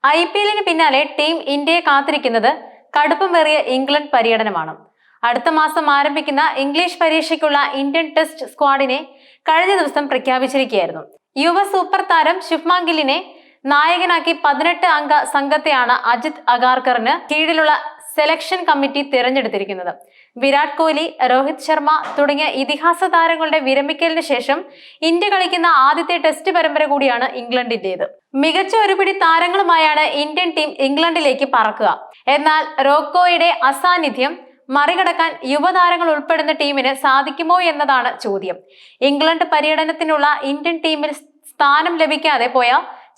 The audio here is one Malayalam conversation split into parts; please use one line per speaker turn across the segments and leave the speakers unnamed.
IPL-ന് പിന്നാലെ ടീം ഇന്ത്യയെ കാത്തിരിക്കുന്നത് കടുപ്പമേറിയ ഇംഗ്ലണ്ട് പര്യടനമാണ്. അടുത്ത മാസം ആരംഭിക്കുന്ന ഇംഗ്ലീഷ് പരീക്ഷയ്ക്കുള്ള ഇന്ത്യൻ ടെസ്റ്റ് സ്ക്വാഡിനെ കഴിഞ്ഞ ദിവസം പ്രഖ്യാപിച്ചിരിക്കുകയായിരുന്നു. യുവ സൂപ്പർ താരം ശുഭ്മാൻ ഗില്ലിനെ നായകനാക്കി 18 അംഗ സംഘത്തെയാണ് അജിത് അഗാർക്കറിന് കീഴിലുള്ള സെലക്ഷൻ കമ്മിറ്റി തിരഞ്ഞെടുത്തിരിക്കുന്നത്. വിരാട് കോഹ്ലി, രോഹിത് ശർമ്മ തുടങ്ങിയ ഇതിഹാസ താരങ്ങളുടെ വിരമിക്കലിന് ശേഷം ഇന്ത്യ കളിക്കുന്ന ആദ്യത്തെ ടെസ്റ്റ് പരമ്പര കൂടിയാണ് ഇംഗ്ലണ്ടിന്റേത്. മികച്ച ഒരുപിടി താരങ്ങളുമായാണ് ഇന്ത്യൻ ടീം ഇംഗ്ലണ്ടിലേക്ക് പറക്കുക. എന്നാൽ റോക്കോയുടെ അസാന്നിധ്യം മറികടക്കാൻ യുവതാരങ്ങൾ ഉൾപ്പെടുന്ന ടീമിന് സാധിക്കുമോ എന്നതാണ് ചോദ്യം. ഇംഗ്ലണ്ട് പര്യടനത്തിനുള്ള ഇന്ത്യൻ ടീമിൽ സ്ഥാനം ലഭിക്കാതെ പോയ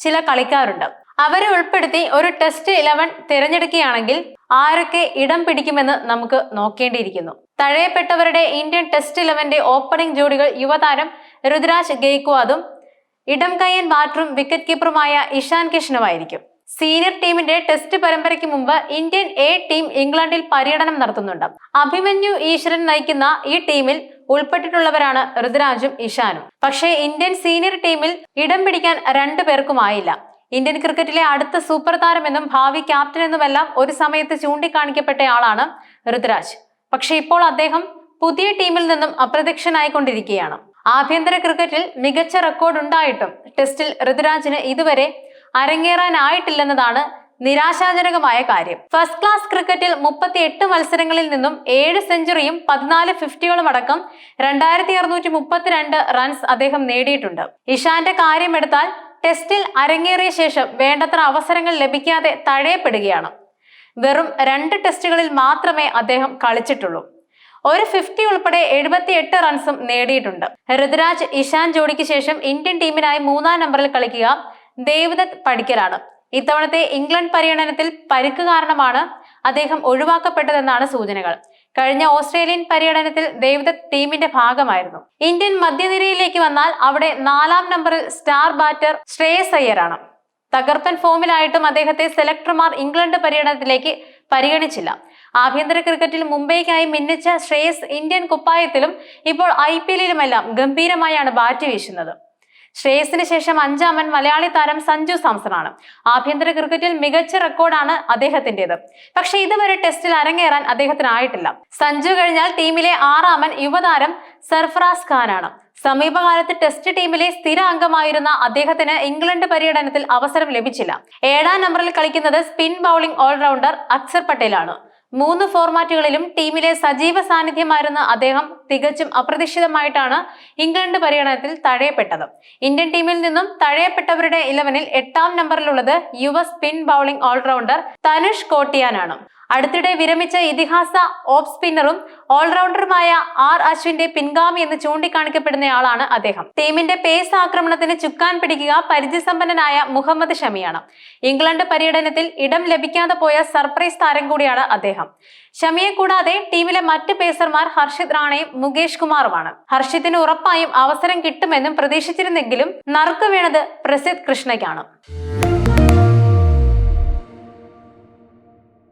ചില കളിക്കാരുണ്ട്. അവരെ ഉൾപ്പെടുത്തി ഒരു ടെസ്റ്റ് 11 തിരഞ്ഞെടുക്കുകയാണെങ്കിൽ ആരൊക്കെ ഇടം പിടിക്കുമെന്ന് നമുക്ക് നോക്കേണ്ടിയിരിക്കുന്നു. തഴയപ്പെട്ടവരുടെ ഇന്ത്യൻ ടെസ്റ്റ് 11 ഓപ്പണിംഗ് ജോഡികൾ യുവതാരം രുതുരാജ് ഗെയ്ക്വാദും ഇടം കയ്യൻ ബാറ്ററും വിക്കറ്റ് കീപ്പറുമായ ഇഷാൻ കിഷനുമായിരിക്കും. സീനിയർ ടീമിന്റെ ടെസ്റ്റ് പരമ്പരയ്ക്ക് മുമ്പ് ഇന്ത്യൻ എ ടീം ഇംഗ്ലണ്ടിൽ പര്യടനം നടത്തുന്നുണ്ട്. അഭിമന്യു ഈശ്വരൻ നയിക്കുന്ന ഈ ടീമിൽ ഉൾപ്പെട്ടിട്ടുള്ളവരാണ് രുതുരാജും ഇഷാനും. പക്ഷേ ഇന്ത്യൻ സീനിയർ ടീമിൽ ഇടം പിടിക്കാൻ 2 പേർക്കുമായില്ല. ഇന്ത്യൻ ക്രിക്കറ്റിലെ അടുത്ത സൂപ്പർ താരമെന്നും ഭാവി ക്യാപ്റ്റൻ എന്നുമെല്ലാം ഒരു സമയത്ത് ചൂണ്ടിക്കാണിക്കപ്പെട്ടയാളാണ് രുതുരാജ്. പക്ഷെ ഇപ്പോൾ അദ്ദേഹം പുതിയ ടീമിൽ നിന്നും അപ്രത്യക്ഷനായിക്കൊണ്ടിരിക്കുകയാണ്. ആഭ്യന്തര ക്രിക്കറ്റിൽ മികച്ച റെക്കോർഡ് ഉണ്ടായിട്ടും ടെസ്റ്റിൽ രുതുരാജിന് ഇതുവരെ അരങ്ങേറാനായിട്ടില്ലെന്നതാണ് നിരാശാജനകമായ കാര്യം. ഫസ്റ്റ് ക്ലാസ് ക്രിക്കറ്റിൽ 38 മത്സരങ്ങളിൽ നിന്നും 7 സെഞ്ചുറിയും 14 50കളും അടക്കം 2632 റൺസ് അദ്ദേഹം നേടിയിട്ടുണ്ട്. ഇഷാന്റെ കാര്യമെടുത്താൽ ടെസ്റ്റിൽ അരങ്ങേറിയ ശേഷം വേണ്ടത്ര അവസരങ്ങൾ ലഭിക്കാതെ തഴയപ്പെടുകയാണ്. വെറും 2 ടെസ്റ്റുകളിൽ മാത്രമേ അദ്ദേഹം കളിച്ചിട്ടുള്ളൂ. ഒരു 50 ഉൾപ്പെടെ 78 റൺസും നേടിയിട്ടുണ്ട്. രുതുരാജ് ഇഷാൻ ജോഡിക്ക് ശേഷം ഇന്ത്യൻ ടീമിനായി 3-ാം നമ്പറിൽ കളിക്കുക ദേവ്ദത്ത് പടിക്കലാണ്. ഇത്തവണത്തെ ഇംഗ്ലണ്ട് പര്യടനത്തിൽ പരിക്ക് കാരണമാണ് അദ്ദേഹം ഒഴിവാക്കപ്പെട്ടതെന്നാണ് സൂചനകൾ. കഴിഞ്ഞ ഓസ്ട്രേലിയൻ പര്യടനത്തിൽ ദേവ്ദത്ത് ടീമിന്റെ ഭാഗമായിരുന്നു. ഇന്ത്യൻ മധ്യനിരയിലേക്ക് വന്നാൽ അവിടെ 4-ാം നമ്പറിൽ സ്റ്റാർ ബാറ്റർ ശ്രേയസ് അയ്യരാണ്. തകർപ്പൻ ഫോമിലായിട്ടും അദ്ദേഹത്തെ സെലക്ടർമാർ ഇംഗ്ലണ്ട് പര്യടനത്തിലേക്ക് പരിഗണിച്ചില്ല. ആഭ്യന്തര ക്രിക്കറ്റിൽ മുംബൈക്കായി മിന്നിച്ച ശ്രേയസ് ഇന്ത്യൻ കുപ്പായത്തിലും ഇപ്പോൾ IPL-ലുമെല്ലാം ഗംഭീരമായാണ് ബാറ്റ് വീശുന്നത്. ശ്രേയസിന് ശേഷം 5-ാമൻ മലയാളി താരം സഞ്ജു സാംസണാണ്. ആഭ്യന്തര ക്രിക്കറ്റിൽ മികച്ച റെക്കോർഡാണ് അദ്ദേഹത്തിന്റേത്. പക്ഷെ ഇതുവരെ ടെസ്റ്റിൽ അരങ്ങേറാൻ അദ്ദേഹത്തിനായിട്ടില്ല. സഞ്ജു കഴിഞ്ഞാൽ ടീമിലെ 6-ാമൻ യുവതാരം സർഫറാസ് ഖാനാണ്. സമീപകാലത്ത് ടെസ്റ്റ് ടീമിലെ സ്ഥിര അംഗമായിരുന്ന അദ്ദേഹത്തിന് ഇംഗ്ലണ്ട് പര്യടനത്തിൽ അവസരം ലഭിച്ചില്ല. 7-ാം നമ്പറിൽ കളിക്കുന്നത് സ്പിൻ ബൗളിംഗ് ഓൾറൗണ്ടർ അക്സർ പട്ടേലാണ്. 3 ഫോർമാറ്റുകളിലും ടീമിലെ സജീവ സാന്നിധ്യമായിരുന്ന അദ്ദേഹം തികച്ചും അപ്രതീക്ഷിതമായിട്ടാണ് ഇംഗ്ലണ്ട് പര്യടനത്തിൽ തഴയപ്പെട്ടത്. ഇന്ത്യൻ ടീമിൽ നിന്നും തഴയപ്പെട്ടവരുടെ 11-ൽ 8-ാം നമ്പറിലുള്ളത് യുവ സ്പിൻ ബൗളിംഗ് ഓൾറൗണ്ടർ തനുഷ് കോട്ടിയാനാണ്. അടുത്തിടെ വിരമിച്ച ഇതിഹാസ ഓഫ് സ്പിന്നറും ഓൾറൗണ്ടറുമായ അശ്വിന്റെ പിൻഗാമി എന്ന് ചൂണ്ടിക്കാണിക്കപ്പെടുന്നയാളാണ് അദ്ദേഹം. ടീമിന്റെ പേസ് ആക്രമണത്തിന് ചുക്കാൻ പിടിക്കുക പരിചയസമ്പന്നനായ മുഹമ്മദ് ഷമിയാണ്. ഇംഗ്ലണ്ട് പര്യടനത്തിൽ ഇടം ലഭിക്കാതെ പോയ സർപ്രൈസ് താരം കൂടിയാണ് അദ്ദേഹം. ഷമിയെ കൂടാതെ ടീമിലെ മറ്റ് പേസർമാർ ഹർഷിത് റാണയും മുകേഷ് കുമാറുമാണ്. ഹർഷിത്തിന് ഉറപ്പായും അവസരം കിട്ടുമെന്നും പ്രതീക്ഷിച്ചിരുന്നെങ്കിലും നറുക്ക് വീണത് പ്രസിദ്ധ് കൃഷ്ണയ്ക്കാണ്.